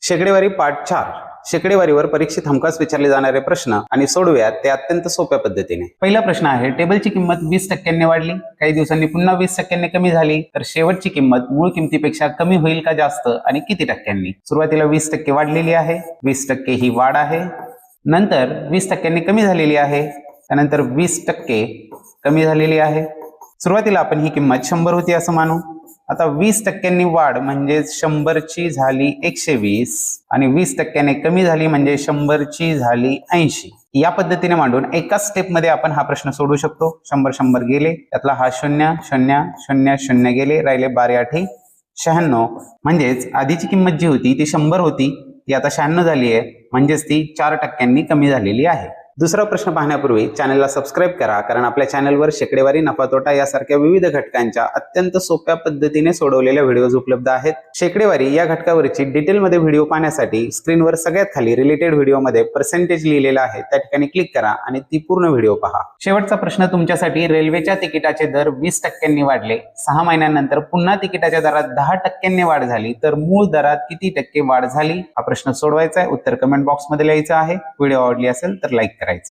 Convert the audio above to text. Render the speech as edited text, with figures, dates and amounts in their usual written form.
शेकडेवारी part 4. शेकडेवारीवर परीक्षेत हमखास विचारले जाणारे प्रश्न आणि सोडवूयात ते अत्यंत सोप्या पद्धतीने. पहिला प्रश्न आहे, टेबलची किंमत 20% वाढली, काही दिवसांनी पुन्हा 20% कमी झाली, तर शेवटची किंमत मूळ किमतीपेक्षा कमी होईल का जास्त आणि किती टक्क्यांनी? सुरुवातीला 20% वाढलेली आहे, 20% ही वाढ आहे, नंतर 20% कमी झालेली आहे, त्यानंतर 20% कमी झालेली आहे. सुरुवातीला आपण ही किंमत 100 होती असं मानू. आता 20% वाढ म्हणजे 100ची झाली 120 आणि 20% कमी झाली म्हणजे 100ची झाली 80. या पद्धतीने मांडून एकाच स्टेप मध्ये आपण हा प्रश्न सोडवू शकतो. 100 गेले, त्यातला हा 0 0 0 0 गेले, राहिले 12 8 96. म्हणजेच आधीची किंमत जी होती ती 100 होती, ती आता 96 झाली आहे, म्हणजेच ती 4% कमी झालेली आहे. दुसरा प्रश्न पाहण्यापूर्वी चॅनलला सबस्क्राईब करा, कारण आपल्या चॅनलवर शेकडेवारी, नफा तोटा यासारख्या विविध घटकांच्या अत्यंत सोप्या पद्धतीने सोडवलेल्या व्हिडिओज उपलब्ध आहेत. शेकडेवारी या घटकावरची डिटेलमध्ये व्हिडिओ पाहण्यासाठी स्क्रीनवर सगळ्यात खाली रिलेटेड व्हिडिओमध्ये पर्सेंटेज लिहिलेला आहे, त्या ठिकाणी क्लिक करा आणि ती पूर्ण व्हिडिओ पहा. शेवटचा प्रश्न तुमच्यासाठी, रेल्वेच्या तिकिटाचे दर 20% वाढले, 6 महिन्यानंतर पुन्हा तिकिटाच्या दरात 10% वाढ झाली, तर मूळ दरात किती टक्के वाढ झाली? हा प्रश्न सोडवायचा आहे. उत्तर कमेंट बॉक्समध्ये लिहायचं आहे. व्हिडिओ आवडली असेल तर लाईक करा.